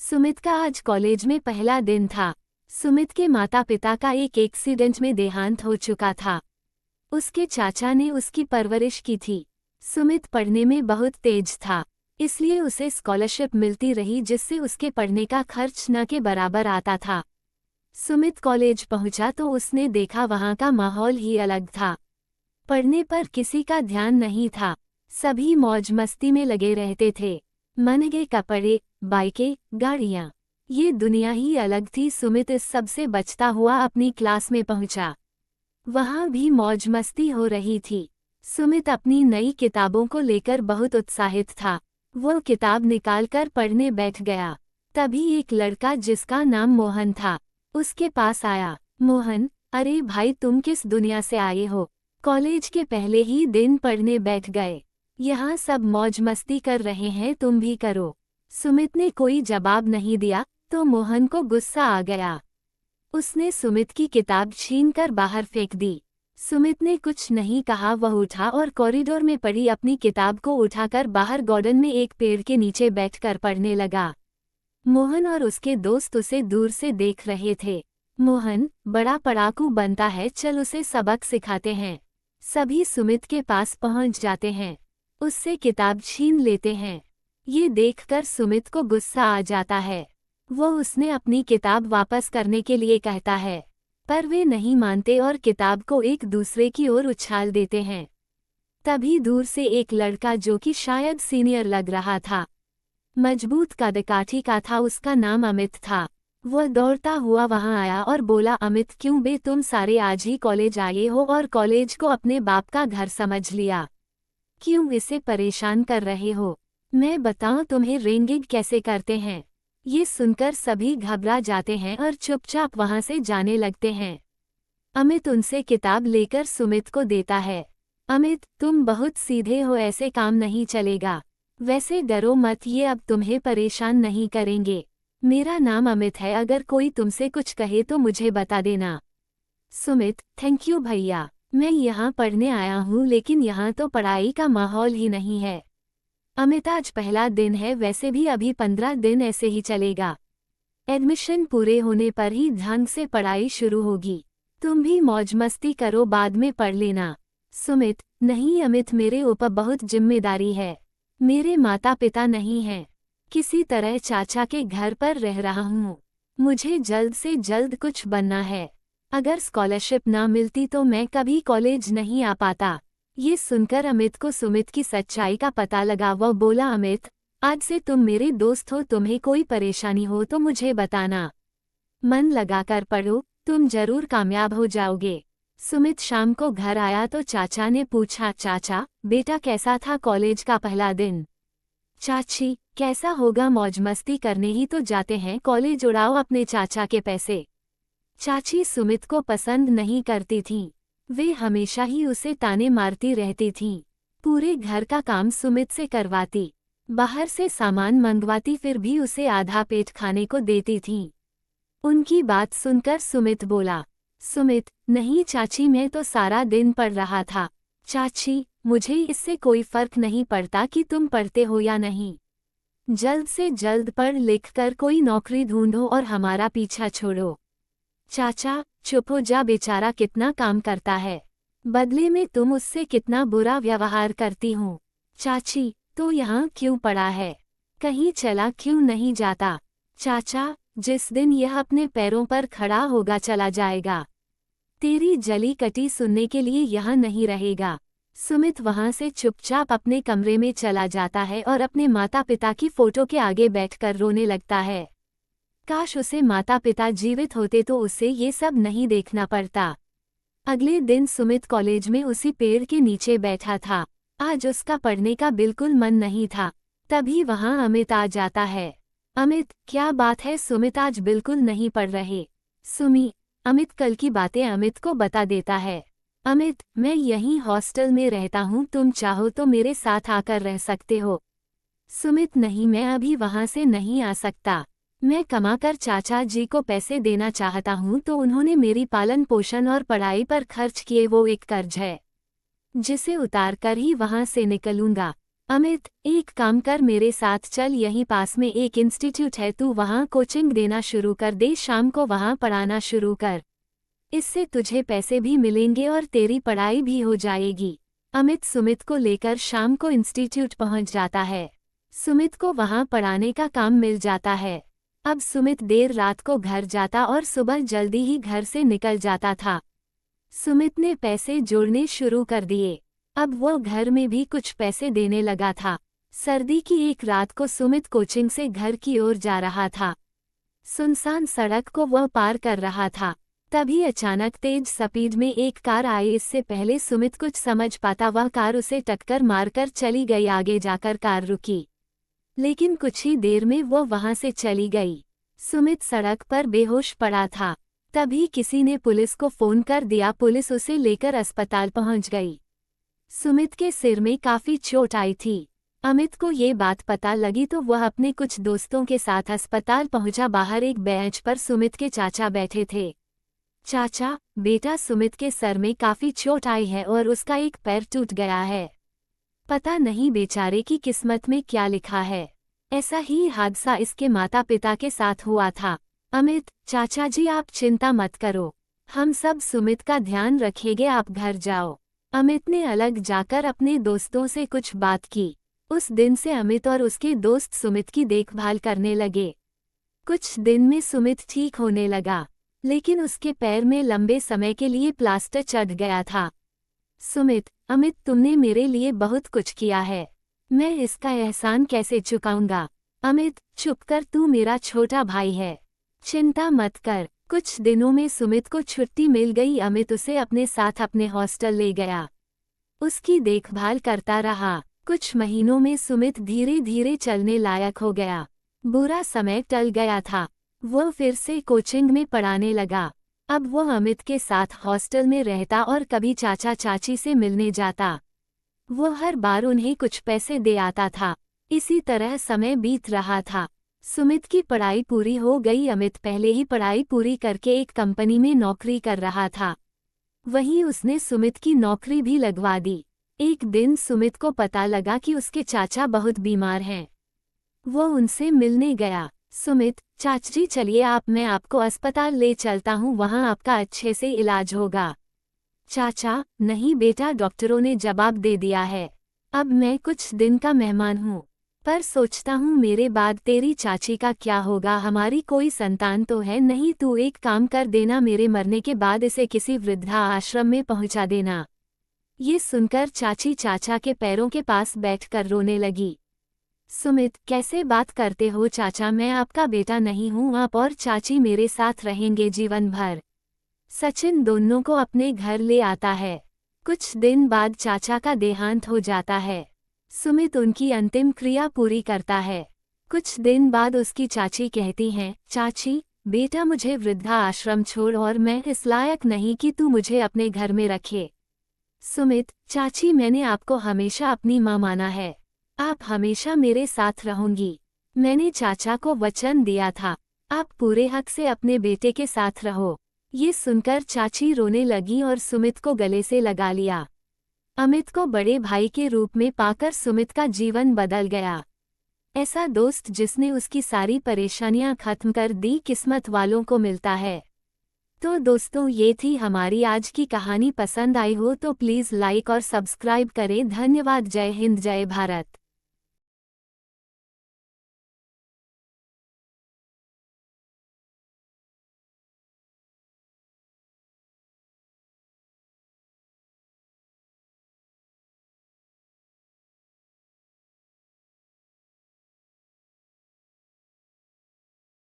सुमित का आज कॉलेज में पहला दिन था। सुमित के माता पिता का एक एक्सीडेंट में देहांत हो चुका था। उसके चाचा ने उसकी परवरिश की थी। सुमित पढ़ने में बहुत तेज था, इसलिए उसे स्कॉलरशिप मिलती रही जिससे उसके पढ़ने का खर्च न के बराबर आता था। सुमित कॉलेज पहुंचा तो उसने देखा वहां का माहौल ही अलग था। पढ़ने पर किसी का ध्यान नहीं था, सभी मौज मस्ती में लगे रहते थे। महंगे कपड़े, बाइकें, गाड़ियां, ये दुनिया ही अलग थी। सुमित इस सब से बचता हुआ अपनी क्लास में पहुंचा। वहां भी मौज मस्ती हो रही थी। सुमित अपनी नई किताबों को लेकर बहुत उत्साहित था। वो किताब निकालकर पढ़ने बैठ गया। तभी एक लड़का जिसका नाम मोहन था उसके पास आया। मोहन, अरे भाई, तुम किस दुनिया से आए हो? कॉलेज के पहले ही दिन पढ़ने बैठ गए। यहाँ सब मौज मस्ती कर रहे हैं, तुम भी करो। सुमित ने कोई जवाब नहीं दिया तो मोहन को गुस्सा आ गया। उसने सुमित की किताब छीनकर बाहर फेंक दी। सुमित ने कुछ नहीं कहा, वह उठा और कॉरिडोर में पड़ी अपनी किताब को उठाकर बाहर गार्डन में एक पेड़ के नीचे बैठकर पढ़ने लगा। मोहन और उसके दोस्त उसे दूर से देख रहे थे। मोहन बड़ा पढ़ाकू बनता है, चल उसे सबक सिखाते हैं। सभी सुमित के पास पहुंच जाते हैं, उससे किताब छीन लेते हैं। ये देखकर सुमित को गुस्सा आ जाता है। वो उसने अपनी किताब वापस करने के लिए कहता है, पर वे नहीं मानते और किताब को एक दूसरे की ओर उछाल देते हैं। तभी दूर से एक लड़का, जो कि शायद सीनियर लग रहा था, मजबूत कदकाठी का था, उसका नाम अमित था। वह दौड़ता हुआ वहां आया और बोला, अमित, क्यों बे तुम सारे आज ही कॉलेज आए हो और कॉलेज को अपने बाप का घर समझ लिया? क्यों इसे परेशान कर रहे हो? मैं बताऊं तुम्हें रैगिंग कैसे करते हैं। ये सुनकर सभी घबरा जाते हैं और चुपचाप वहां से जाने लगते हैं। अमित उनसे किताब लेकर सुमित को देता है। अमित, तुम बहुत सीधे हो, ऐसे काम नहीं चलेगा। वैसे डरो मत, ये अब तुम्हें परेशान नहीं करेंगे। मेरा नाम अमित है, अगर कोई तुमसे कुछ कहे तो मुझे बता देना। सुमित, थैंक यू भैया, मैं यहाँ पढ़ने आया हूँ, लेकिन यहाँ तो पढ़ाई का माहौल ही नहीं है। अमित, आज पहला दिन है, वैसे भी अभी 15 दिन ऐसे ही चलेगा। एडमिशन पूरे होने पर ही ढंग से पढ़ाई शुरू होगी। तुम भी मौज मस्ती करो, बाद में पढ़ लेना। सुमित, नहीं अमित, मेरे ऊपर बहुत जिम्मेदारी है। मेरे माता पिता नहीं हैं, किसी तरह चाचा के घर पर रह रहा हूँ। मुझे जल्द से जल्द कुछ बनना है। अगर स्कॉलरशिप ना मिलती तो मैं कभी कॉलेज नहीं आ पाता। ये सुनकर अमित को सुमित की सच्चाई का पता लगा। वह बोला, अमित, आज से तुम मेरे दोस्त हो, तुम्हें कोई परेशानी हो तो मुझे बताना। मन लगाकर पढ़ो, तुम जरूर कामयाब हो जाओगे। सुमित शाम को घर आया तो चाचा ने पूछा, चाचा बेटा कैसा था कॉलेज का पहला दिन? चाची, कैसा होगा, मौज मस्ती करने ही तो जाते हैं, कॉलेज उड़ाओ अपने चाचा के पैसे। चाची सुमित को पसंद नहीं करती थीं। वे हमेशा ही उसे ताने मारती रहती थीं। पूरे घर का काम सुमित से करवाती, बाहर से सामान मंगवाती, फिर भी उसे आधा पेट खाने को देती थीं। उनकी बात सुनकर सुमित बोला, सुमित, नहीं चाची, मैं तो सारा दिन पढ़ रहा था। चाची, मुझे इससे कोई फर्क नहीं पड़ता कि तुम पढ़ते हो या नहीं। जल्द से जल्द पढ़ लिख कर कोई नौकरी ढूंढो और हमारा पीछा छोड़ो। चाचा, चुप हो जा, बेचारा कितना काम करता है, बदले में तुम उससे कितना बुरा व्यवहार करती हो। चाची, तो यहाँ क्यों पड़ा है, कहीं चला क्यों नहीं जाता? चाचा, जिस दिन यह अपने पैरों पर खड़ा होगा चला जाएगा। तेरी जली कटी सुनने के लिए यहाँ नहीं रहेगा। सुमित वहां से चुपचाप अपने कमरे में चला जाता है और अपने माता पिता की फोटो के आगे बैठकर रोने लगता है। काश उसे माता पिता जीवित होते तो उसे ये सब नहीं देखना पड़ता। अगले दिन सुमित कॉलेज में उसी पेड़ के नीचे बैठा था। आज उसका पढ़ने का बिल्कुल मन नहीं था। तभी वहां अमित आ जाता है। अमित, क्या बात है? सुमित आज बिल्कुल नहीं पढ़ रहे। सुमी, अमित कल की बातें अमित को बता देता है। अमित, मैं यहीं हॉस्टल में रहता हूँ, तुम चाहो तो मेरे साथ आकर रह सकते हो। सुमित, नहीं, मैं अभी वहां से नहीं आ सकता। मैं कमाकर चाचा जी को पैसे देना चाहता हूँ, तो उन्होंने मेरी पालन पोषण और पढ़ाई पर खर्च किए वो एक कर्ज है, जिसे उतार कर ही वहां से निकलूंगा। अमित, एक काम कर, मेरे साथ चल, यहीं पास में एक इंस्टीट्यूट है, तू वहाँ कोचिंग देना शुरू कर दे, शाम को वहाँ पढ़ाना शुरू कर। इससे तुझे पैसे भी मिलेंगे और तेरी पढ़ाई भी हो जाएगी। अमित सुमित को लेकर शाम को इंस्टीट्यूट पहुँच जाता है। सुमित को वहाँ पढ़ाने का काम मिल जाता है। अब सुमित देर रात को घर जाता और सुबह जल्दी ही घर से निकल जाता था। सुमित ने पैसे जोड़ने शुरू कर दिए। अब वो घर में भी कुछ पैसे देने लगा था। सर्दी की एक रात को सुमित कोचिंग से घर की ओर जा रहा था। सुनसान सड़क को वह पार कर रहा था। तभी अचानक तेज स्पीड में एक कार आई। इससे पहले सुमित कुछ समझ पाता, वह कार उसे टक्कर मारकर चली गई। आगे जाकर कार रुकी, लेकिन कुछ ही देर में वो वहां से चली गई। सुमित सड़क पर बेहोश पड़ा था। तभी किसी ने पुलिस को फोन कर दिया। पुलिस उसे लेकर अस्पताल पहुंच गई। सुमित के सिर में काफी चोट आई थी। अमित को ये बात पता लगी तो वह अपने कुछ दोस्तों के साथ अस्पताल पहुंचा। बाहर एक बेंच पर सुमित के चाचा बैठे थे। चाचा, बेटा सुमित के सर में काफी चोट आई है और उसका एक पैर टूट गया है। पता नहीं बेचारे की किस्मत में क्या लिखा है। ऐसा ही हादसा इसके माता पिता के साथ हुआ था। अमित, चाचा जी आप चिंता मत करो, हम सब सुमित का ध्यान रखेंगे, आप घर जाओ। अमित ने अलग जाकर अपने दोस्तों से कुछ बात की। उस दिन से अमित और उसके दोस्त सुमित की देखभाल करने लगे। कुछ दिन में सुमित ठीक होने लगा, लेकिन उसके पैर में लंबे समय के लिए प्लास्टर चढ़ गया था। सुमित, अमित तुमने मेरे लिए बहुत कुछ किया है, मैं इसका एहसान कैसे चुकाऊंगा। अमित, चुप कर, तू मेरा छोटा भाई है, चिंता मत कर। कुछ दिनों में सुमित को छुट्टी मिल गई। अमित उसे अपने साथ अपने हॉस्टल ले गया, उसकी देखभाल करता रहा। कुछ महीनों में सुमित धीरे धीरे चलने लायक हो गया। बुरा समय टल गया था। वह फिर से कोचिंग में पढ़ाने लगा। अब वह अमित के साथ हॉस्टल में रहता और कभी चाचा चाची से मिलने जाता। वह हर बार उन्हें कुछ पैसे दे आता था। इसी तरह समय बीत रहा था। सुमित की पढ़ाई पूरी हो गई। अमित पहले ही पढ़ाई पूरी करके एक कंपनी में नौकरी कर रहा था। वहीं उसने सुमित की नौकरी भी लगवा दी। एक दिन सुमित को पता लगा कि उसके चाचा बहुत बीमार हैं। वो उनसे मिलने गया। सुमित, चाची चलिए मैं आपको अस्पताल ले चलता हूँ, वहाँ आपका अच्छे से इलाज होगा। चाचा, नहीं बेटा, डॉक्टरों ने जवाब दे दिया है, अब मैं कुछ दिन का मेहमान हूँ, पर सोचता हूँ मेरे बाद तेरी चाची का क्या होगा। हमारी कोई संतान तो है नहीं, तू एक काम कर देना, मेरे मरने के बाद इसे किसी वृद्धा आश्रम में पहुँचा देना। ये सुनकर चाची चाचा के पैरों के पास बैठकर रोने लगी। सुमित, कैसे बात करते हो चाचा, मैं आपका बेटा नहीं हूँ, आप और चाची मेरे साथ रहेंगे जीवन भर। सचिन दोनों को अपने घर ले आता है। कुछ दिन बाद चाचा का देहांत हो जाता है। सुमित उनकी अंतिम क्रिया पूरी करता है। कुछ दिन बाद उसकी चाची कहती हैं, चाची बेटा मुझे वृद्धा आश्रम छोड़, और मैं इस लायक नहीं कि तू मुझे अपने घर में रखे। सुमित, चाची मैंने आपको हमेशा अपनी माँ माना है, आप हमेशा मेरे साथ रहोगी। मैंने चाचा को वचन दिया था, आप पूरे हक से अपने बेटे के साथ रहो। ये सुनकर चाची रोने लगी और सुमित को गले से लगा लिया। अमित को बड़े भाई के रूप में पाकर सुमित का जीवन बदल गया। ऐसा दोस्त जिसने उसकी सारी परेशानियां खत्म कर दी, किस्मत वालों को मिलता है। तो दोस्तों, ये थी हमारी आज की कहानी। पसंद आई हो तो प्लीज़ लाइक और सब्सक्राइब करें। धन्यवाद। जय हिंद, जय भारत।